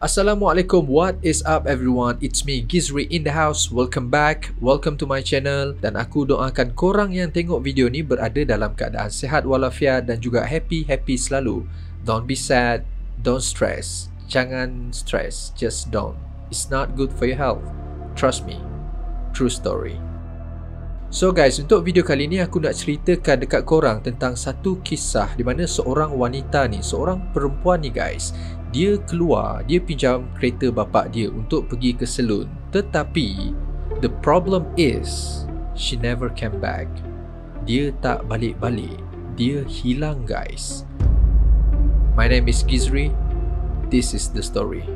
Assalamualaikum, what is up everyone? It's me Gizri in the house. Welcome back, welcome to my channel. Dan aku doakan korang yang tengok video ni berada dalam keadaan sihat walafiat dan juga happy selalu. Don't be sad, don't stress. Jangan stress, just don't. It's not good for your health. Trust me, true story. So guys, untuk video kali ni aku nak ceritakan dekat korang tentang satu kisah di mana seorang wanita ni, seorang perempuan ni guys, dia keluar, dia pinjam kereta bapak dia untuk pergi ke salon. Tetapi the problem is she never came back. Dia tak balik-balik. Dia hilang guys. My name is Gizri. This is the story.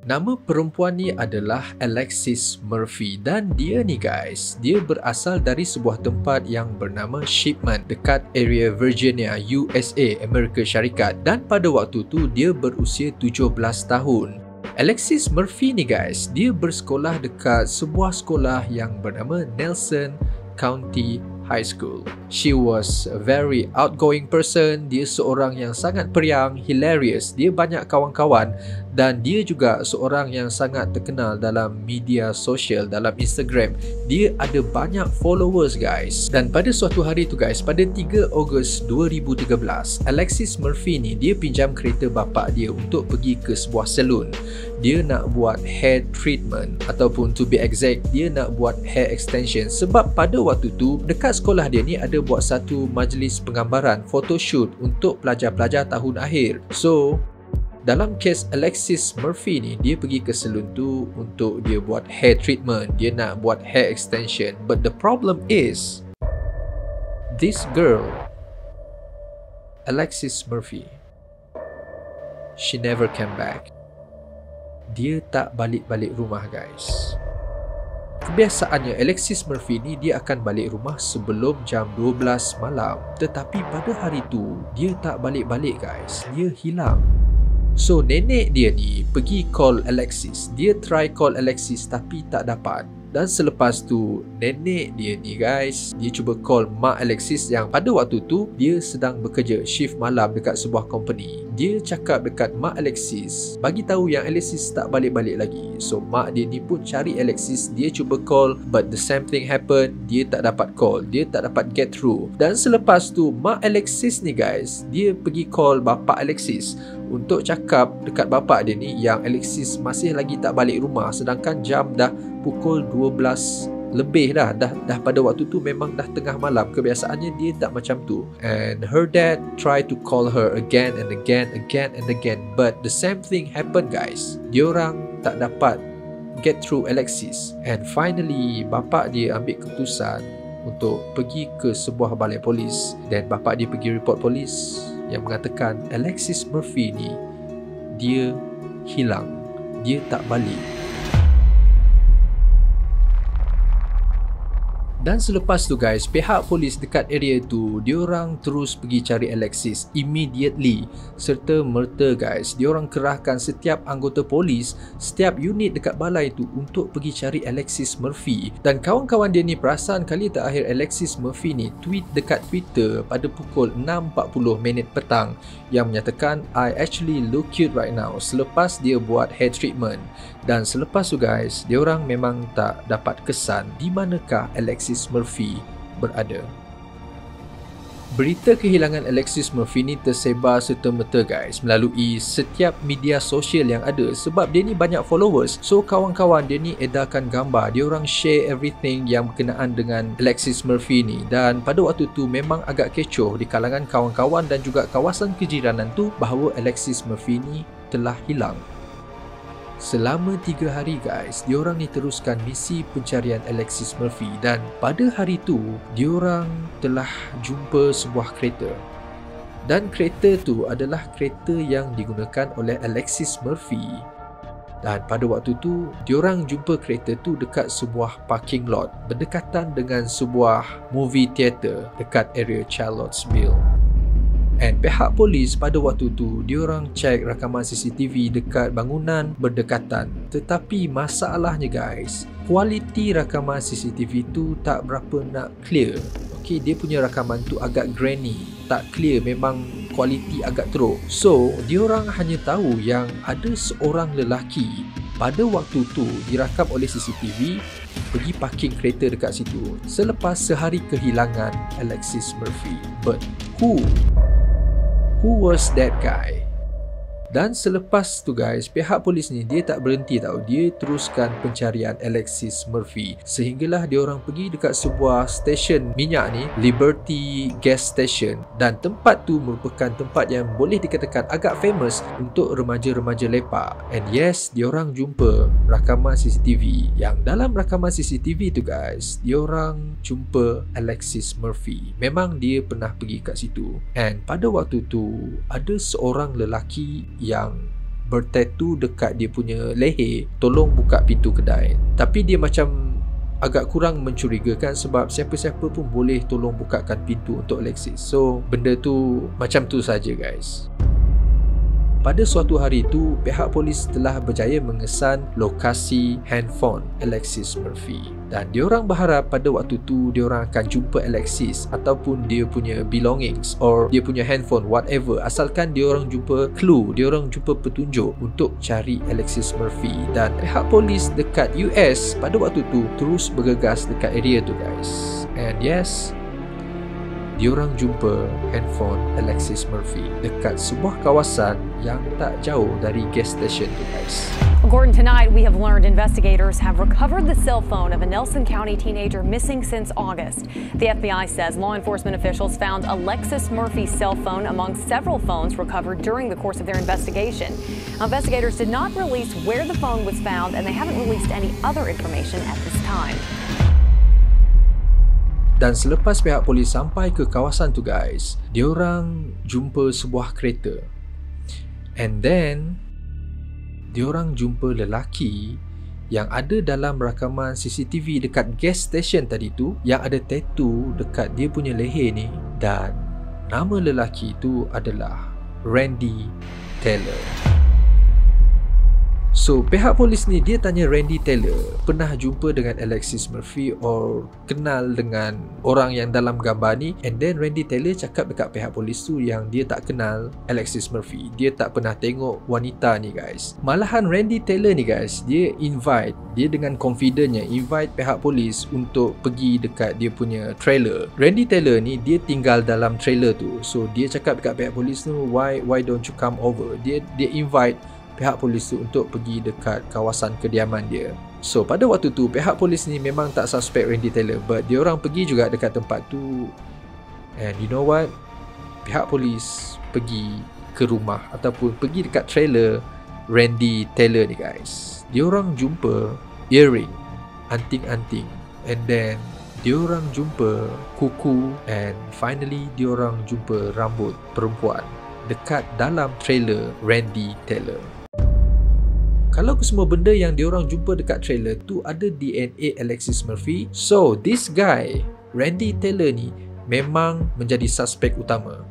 Nama perempuan ni adalah Alexis Murphy dan dia ni guys, dia berasal dari sebuah tempat yang bernama Shipment dekat area Virginia, USA, Amerika Syarikat, dan pada waktu tu dia berusia 17 tahun. Alexis Murphy ni guys, dia bersekolah dekat sebuah sekolah yang bernama Nelson County High School. She was a very outgoing person. Dia seorang yang sangat periang, hilarious. Dia banyak kawan-kawan dan dia juga seorang yang sangat terkenal dalam media sosial, dalam Instagram. Dia ada banyak followers guys. Dan pada suatu hari tu guys, pada 3 Ogos 2013, Alexis Murphy ni dia pinjam kereta bapak dia untuk pergi ke sebuah salon. Dia nak buat hair treatment ataupun to be exact, dia nak buat hair extension sebab pada waktu tu dekat sekolah dia ni ada buat satu majlis penggambaran photoshoot untuk pelajar-pelajar tahun akhir. So dalam kes Alexis Murphy ni, dia pergi ke salon tu untuk dia buat hair treatment, dia nak buat hair extension. But the problem is this girl, Alexis Murphy, she never came back. Dia tak balik-balik rumah guys. Kebiasaannya Alexis Murphy ni dia akan balik rumah sebelum jam 12 malam. Tetapi pada hari tu dia tak balik-balik guys. Dia hilang. So nenek dia ni pergi call Alexis. Dia try call Alexis tapi tak dapat. Dan selepas tu nenek dia ni guys, dia cuba call mak Alexis yang pada waktu tu dia sedang bekerja shift malam dekat sebuah company. Dia cakap dekat mak Alexis, bagi tahu yang Alexis tak balik-balik lagi. So mak dia ni pun cari Alexis, dia cuba call but the same thing happen. Dia tak dapat call, dia tak dapat get through. Dan selepas tu mak Alexis ni guys, dia pergi call bapa Alexis untuk cakap dekat bapa dia ni yang Alexis masih lagi tak balik rumah, sedangkan jam dah pukul 12 lebih dah pada waktu tu memang dah tengah malam. Kebiasaannya dia tak macam tu. And her dad tried to call her again and again but the same thing happened guys. Diorang tak dapat get through Alexis. And finally bapak dia ambil keputusan untuk pergi ke sebuah balai polis, dan bapak dia pergi report polis yang mengatakan Alexis Murphy ni dia hilang, dia tak balik. Dan selepas tu guys, pihak polis dekat area tu, diorang terus pergi cari Alexis immediately. Serta merta guys, diorang kerahkan setiap anggota polis, setiap unit dekat balai tu untuk pergi cari Alexis Murphy. Dan kawan-kawan dia ni perasan kali terakhir Alexis Murphy ni tweet dekat Twitter pada pukul 6.40 petang yang menyatakan I actually look cute right now, selepas dia buat hair treatment. Dan selepas tu guys, diorang memang tak dapat kesan di manakah Alexis Murphy berada. Berita kehilangan Alexis Murphy ni tersebar serta-merta guys melalui setiap media sosial yang ada sebab dia ni banyak followers. So kawan-kawan dia ni edarkan gambar, dia orang share everything yang berkenaan dengan Alexis Murphy ni. Dan pada waktu tu memang agak kecoh di kalangan kawan-kawan dan juga kawasan kejiranan tu bahawa Alexis Murphy ni telah hilang. Selama 3 hari guys, diorang ni teruskan misi pencarian Alexis Murphy, dan pada hari tu diorang telah jumpa sebuah kereta. Dan kereta tu adalah kereta yang digunakan oleh Alexis Murphy. Dan pada waktu tu diorang jumpa kereta tu dekat sebuah parking lot berdekatan dengan sebuah movie theater dekat area Charlottesville. And pihak polis pada waktu tu diorang cek rakaman CCTV dekat bangunan berdekatan. Tetapi masalahnya guys, kualiti rakaman CCTV tu tak berapa nak clear. Okay, dia punya rakaman tu agak grainy, tak clear, memang kualiti agak teruk. So, diorang hanya tahu yang ada seorang lelaki pada waktu tu dirakam oleh CCTV pergi parking kereta dekat situ selepas sehari kehilangan Alexis Murphy. But who was that guy? Dan selepas tu guys, pihak polis ni dia tak berhenti tau. Dia teruskan pencarian Alexis Murphy sehinggalah dia orang pergi dekat sebuah stesen minyak ni, Liberty Gas Station, dan tempat tu merupakan tempat yang boleh dikatakan agak famous untuk remaja-remaja lepak. And yes, dia orang jumpa rakaman CCTV. Yang dalam rakaman CCTV tu guys, dia orang jumpa Alexis Murphy. Memang dia pernah pergi kat situ. And pada waktu tu ada seorang lelaki yang bertatu dekat dia punya leher tolong buka pintu kedai. Tapi dia macam agak kurang mencurigakan sebab siapa-siapa pun boleh tolong bukakan pintu untuk Alexis. So benda tu macam tu saja guys. Pada suatu hari itu, pihak polis telah berjaya mengesan lokasi handphone Alexis Murphy. Dan diorang berharap pada waktu tu diorang akan jumpa Alexis ataupun dia punya belongings or dia punya handphone, whatever. Asalkan diorang jumpa clue, diorang jumpa petunjuk untuk cari Alexis Murphy. Dan pihak polis dekat US pada waktu tu terus bergegas dekat area tu guys. And yes, diorang jumpa handphone Alexis Murphy dekat sebuah kawasan yang tak jauh dari gas station tu guys. Gordon, tonight we have learned investigators have recovered the cell phone of a Nelson County teenager missing since August. The FBI says law enforcement officials found Alexis Murphy's cell phone among several phones recovered during the course of their investigation. Investigators did not release where the phone was found, and they haven't released any other information at this time. Dan selepas pihak polis sampai ke kawasan tu guys, diorang jumpa sebuah kereta. And then diorang jumpa lelaki yang ada dalam rakaman CCTV dekat gas station tadi tu, yang ada tattoo dekat dia punya leher ni. Dan nama lelaki tu adalah Randy Taylor. So, pihak polis ni dia tanya Randy Taylor pernah jumpa dengan Alexis Murphy or kenal dengan orang yang dalam gambar ni. And then Randy Taylor cakap dekat pihak polis tu yang dia tak kenal Alexis Murphy. Dia tak pernah tengok wanita ni guys. Malahan Randy Taylor ni guys, dia dengan confidentnya invite pihak polis untuk pergi dekat dia punya trailer. Randy Taylor ni dia tinggal dalam trailer tu. So, dia cakap dekat pihak polis tu, why don't you come over? Dia invite pihak polis tu untuk pergi dekat kawasan kediaman dia. So pada waktu tu pihak polis ni memang tak suspect Randy Taylor, but dia orang pergi juga dekat tempat tu. And you know what? Pihak polis pergi ke rumah ataupun pergi dekat trailer Randy Taylor ni guys. Dia orang jumpa earring, anting-anting, and then dia orang jumpa kuku, and finally dia orang jumpa rambut perempuan dekat dalam trailer Randy Taylor. Kalau semua benda yang diorang jumpa dekat trailer tu ada DNA Alexis Murphy, so this guy, Randy Taylor ni memang menjadi suspek utama.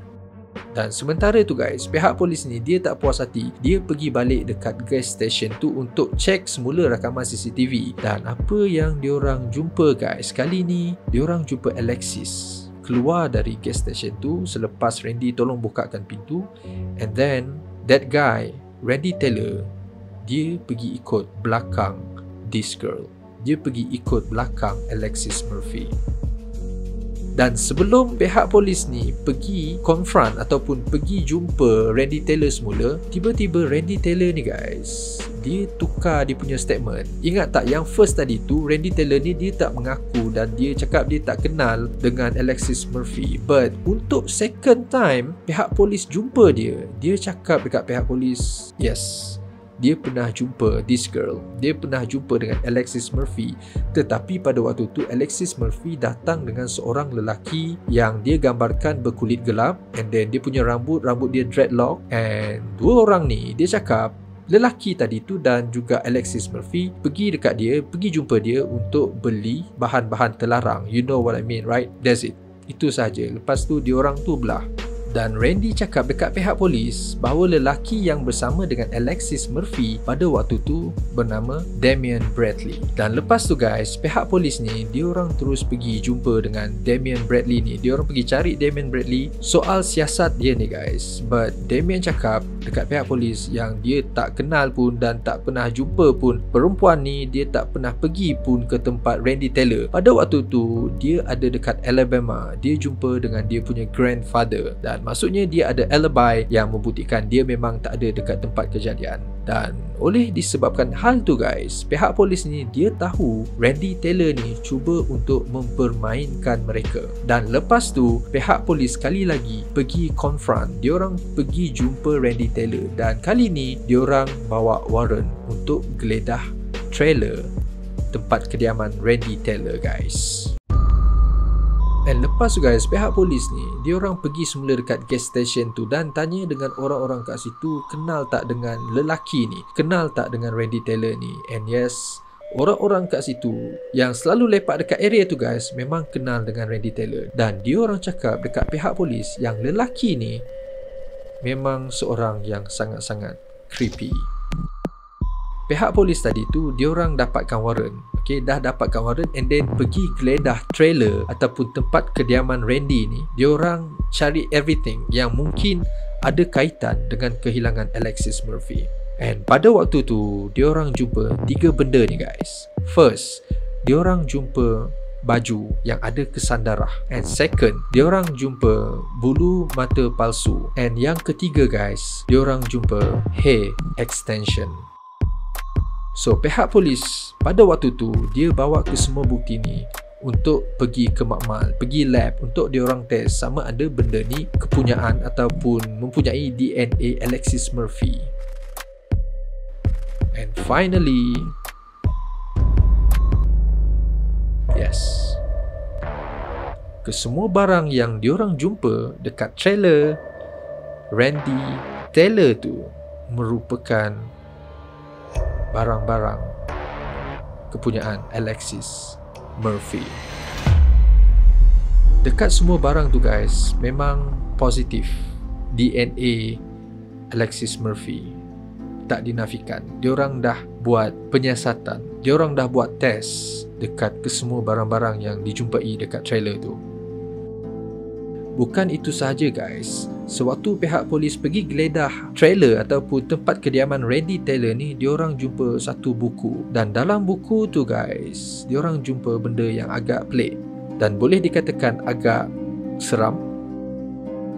Dan sementara tu guys, pihak polis ni dia tak puas hati. Dia pergi balik dekat gas station tu untuk cek semula rakaman CCTV. Dan apa yang diorang jumpa guys, kali ni diorang jumpa Alexis keluar dari gas station tu selepas Randy tolong bukakan pintu. And then that guy, Randy Taylor, dia pergi ikut belakang this girl. Dia pergi ikut belakang Alexis Murphy. Dan sebelum pihak polis ni pergi confront ataupun pergi jumpa Randy Taylor semula, tiba-tiba Randy Taylor ni guys, dia tukar dia punya statement. Ingat tak yang first tadi tu, Randy Taylor ni dia tak mengaku dan dia cakap dia tak kenal dengan Alexis Murphy. But untuk second time pihak polis jumpa dia, dia cakap dekat pihak polis, yes, dia pernah jumpa this girl. Dia pernah jumpa dengan Alexis Murphy. Tetapi pada waktu tu Alexis Murphy datang dengan seorang lelaki yang dia gambarkan berkulit gelap, and then dia punya rambut dia dreadlock. And dua orang ni dia cakap lelaki tadi tu dan juga Alexis Murphy pergi jumpa dia untuk beli bahan-bahan terlarang. You know what I mean, right? That's it. Itu saja. Lepas tu diorang tu belah. Dan Randy cakap dekat pihak polis bahawa lelaki yang bersama dengan Alexis Murphy pada waktu tu bernama Damian Bradley. Dan lepas tu guys, pihak polis ni diorang terus pergi jumpa dengan Damian Bradley ni. Diorang pergi cari Damian Bradley soal siasat dia ni guys. But Damian cakap dekat pihak polis yang dia tak kenal pun dan tak pernah jumpa pun perempuan ni. Dia tak pernah pergi pun ke tempat Randy Taylor. Pada waktu tu dia ada dekat Alabama. Dia jumpa dengan dia punya grandfather. Dan maksudnya dia ada alibi yang membuktikan dia memang tak ada dekat tempat kejadian. Dan oleh disebabkan hal tu guys, pihak polis ni dia tahu Randy Taylor ni cuba untuk mempermainkan mereka. Dan lepas tu pihak polis sekali lagi pergi confront. Diorang pergi jumpa Randy Taylor dan kali ni diorang bawa warrant untuk geledah trailer tempat kediaman Randy Taylor guys. Dan lepas tu guys, pihak polis ni diorang pergi semula dekat gas station tu dan tanya dengan orang-orang kat situ, kenal tak dengan lelaki ni, kenal tak dengan Randy Taylor ni. And yes, orang-orang kat situ yang selalu lepak dekat area tu guys memang kenal dengan Randy Taylor. Dan diorang cakap dekat pihak polis yang lelaki ni memang seorang yang sangat-sangat creepy. Pihak polis tadi tu diorang dapatkan warrant. Okay, dah dapatkan warrant and then pergi geledah trailer ataupun tempat kediaman Randy ni. Diorang cari everything yang mungkin ada kaitan dengan kehilangan Alexis Murphy. And pada waktu tu diorang jumpa 3 benda ni guys. First, diorang jumpa baju yang ada kesan darah. And second, diorang jumpa bulu mata palsu. And yang ketiga guys, diorang jumpa hair extension. So pihak polis pada waktu tu dia bawa ke semua bukti ni untuk pergi ke makmal, pergi lab untuk diorang test sama ada benda ni kepunyaan ataupun mempunyai DNA Alexis Murphy. And finally, yes, kesemua barang yang diorang jumpa dekat trailer Randy Taylor tu merupakan barang-barang kepunyaan Alexis Murphy. Dekat semua barang tu guys memang positif DNA Alexis Murphy. Tak dinafikan. Diorang dah buat penyiasatan, diorang dah buat test dekat kesemua barang-barang yang dijumpai dekat trailer tu. Bukan itu sahaja guys, sewaktu pihak polis pergi geledah trailer ataupun tempat kediaman Randy Taylor ni, diorang jumpa satu buku. Dan dalam buku tu guys, diorang jumpa benda yang agak pelik dan boleh dikatakan agak seram.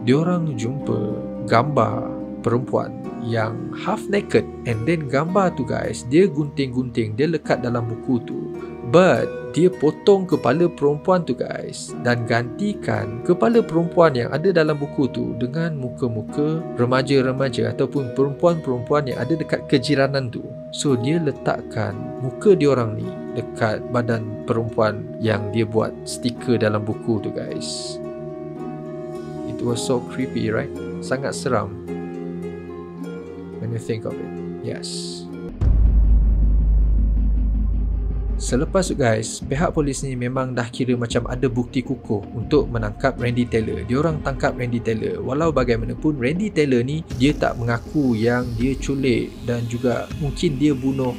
Diorang jumpa gambar perempuan yang half naked. And then gambar tu guys, dia gunting-gunting, dia lekat dalam buku tu. But dia potong kepala perempuan tu guys dan gantikan kepala perempuan yang ada dalam buku tu dengan muka-muka remaja-remaja ataupun perempuan-perempuan yang ada dekat kejiranan tu. So dia letakkan muka diorang ni dekat badan perempuan yang dia buat stiker dalam buku tu guys. It was so creepy, right? Sangat seram when you think of it. Yes. Selepas tu guys, pihak polis ni memang dah kira macam ada bukti kukuh untuk menangkap Randy Taylor. Diorang tangkap Randy Taylor. Walau bagaimanapun Randy Taylor ni dia tak mengaku yang dia culik dan juga mungkin dia bunuh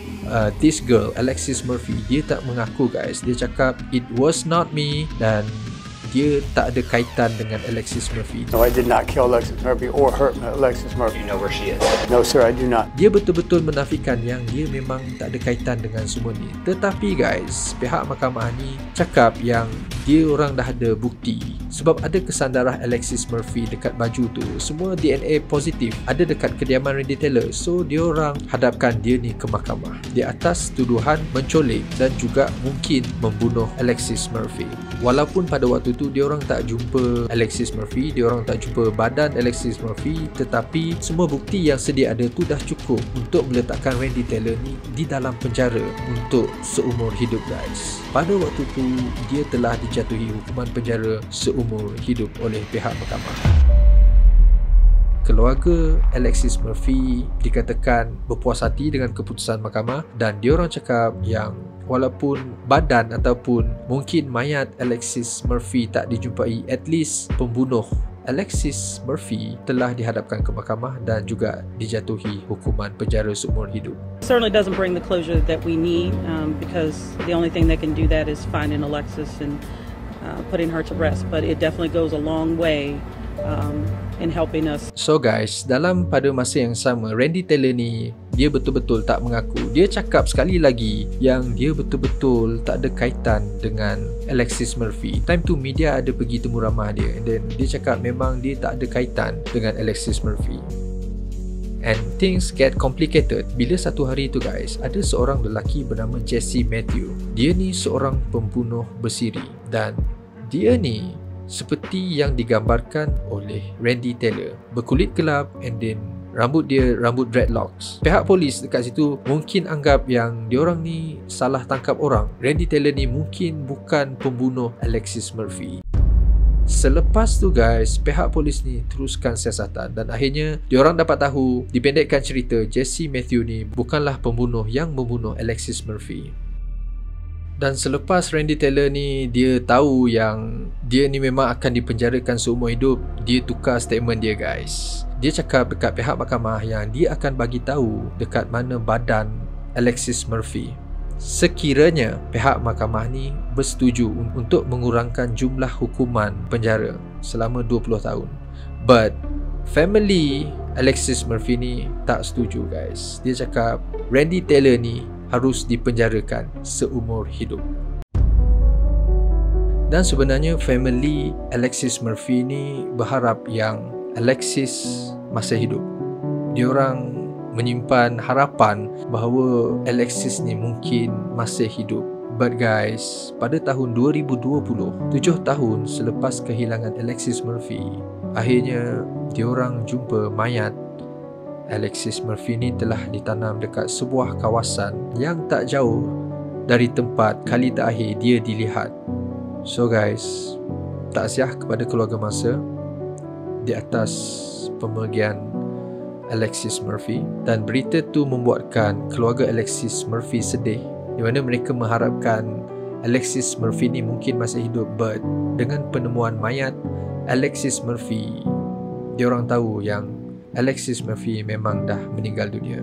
this girl Alexis Murphy. Dia tak mengaku guys. Dia cakap it was not me dan dia tak ada kaitan dengan Alexis Murphy. No, I did not kill Alexis Murphy or hurt Alexis Murphy. You know where she is? No, sir, I do not. Dia betul-betul menafikan yang dia memang tak ada kaitan dengan semua ni. Tetapi guys, pihak mahkamah ni cakap yang dia orang dah ada bukti sebab ada kesan darah Alexis Murphy dekat baju tu. Semua DNA positif ada dekat kediaman Randy Taylor. So dia orang hadapkan dia ni ke mahkamah di atas tuduhan menculik dan juga mungkin membunuh Alexis Murphy. Walaupun pada waktu tu dia orang tak jumpa Alexis Murphy, dia orang tak jumpa badan Alexis Murphy, tetapi semua bukti yang sedia ada tu dah cukup untuk meletakkan Randy Taylor ni di dalam penjara untuk seumur hidup guys. Pada waktu tu dia telah dijatuhi hukuman penjara seumur hidup oleh pihak mahkamah. Keluarga Alexis Murphy dikatakan berpuas hati dengan keputusan mahkamah dan diorang cakap yang walaupun badan ataupun mungkin mayat Alexis Murphy tak dijumpai, at least pembunuh Alexis Murphy telah dihadapkan ke mahkamah dan juga dijatuhi hukuman penjara seumur hidup. Certainly doesn't bring the closure that we need because the only thing that can do that is finding Alexis and putting her to rest. But it definitely goes a long way in helping us. So guys, dalam pada masa yang sama, Randy Taylor ni dia betul-betul tak mengaku. Dia cakap sekali lagi yang dia betul-betul tak ada kaitan dengan Alexis Murphy. Time tu media ada pergi temu ramah dia, and then dia cakap memang dia tak ada kaitan dengan Alexis Murphy. And things get complicated bila satu hari tu guys, ada seorang lelaki bernama Jesse Matthew. Dia ni seorang pembunuh bersiri dan dia ni seperti yang digambarkan oleh Randy Taylor, berkulit gelap and then rambut dia rambut dreadlocks. Pihak polis dekat situ mungkin anggap yang diorang ni salah tangkap orang. Randy Taylor ni mungkin bukan pembunuh Alexis Murphy. Selepas tu guys, pihak polis ni teruskan siasatan dan akhirnya diorang dapat tahu, dipendekkan cerita, Jesse Matthew ni bukanlah pembunuh yang membunuh Alexis Murphy. Dan selepas Randy Taylor ni dia tahu yang dia ni memang akan dipenjarakan seumur hidup, dia tukar statement dia guys. Dia cakap dekat pihak mahkamah yang dia akan bagi tahu dekat mana badan Alexis Murphy sekiranya pihak mahkamah ni bersetuju untuk mengurangkan jumlah hukuman penjara selama 20 tahun. But family Alexis Murphy ni tak setuju guys. Dia cakap Randy Taylor ni harus dipenjarakan seumur hidup. Dan sebenarnya family Alexis Murphy ni berharap yang Alexis masih hidup. Diorang menyimpan harapan bahawa Alexis ni mungkin masih hidup. But guys, pada tahun 2020, 7 tahun selepas kehilangan Alexis Murphy, akhirnya diorang jumpa mayat Alexis Murphy ni telah ditanam dekat sebuah kawasan yang tak jauh dari tempat kali terakhir dia dilihat. So guys, takziah kepada keluarga mangsa di atas pemergian Alexis Murphy, dan berita tu membuatkan keluarga Alexis Murphy sedih, di mana mereka mengharapkan Alexis Murphy ni mungkin masih hidup. But dengan penemuan mayat Alexis Murphy, diorang tahu yang Alexis Murphy memang dah meninggal dunia.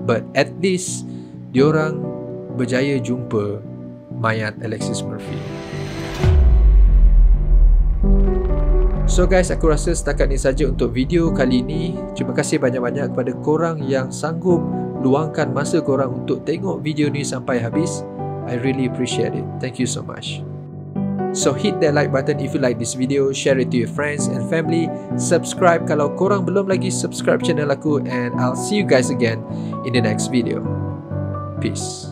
But at least diorang berjaya jumpa mayat Alexis Murphy. So guys, aku rasa setakat ni saja untuk video kali ni. Terima kasih banyak-banyak kepada korang yang sanggup luangkan masa korang untuk tengok video ni sampai habis. I really appreciate it. Thank you so much. So hit that like button if you like this video, share it to your friends and family, subscribe kalau korang belum lagi subscribe channel aku, and I'll see you guys again in the next video. Peace.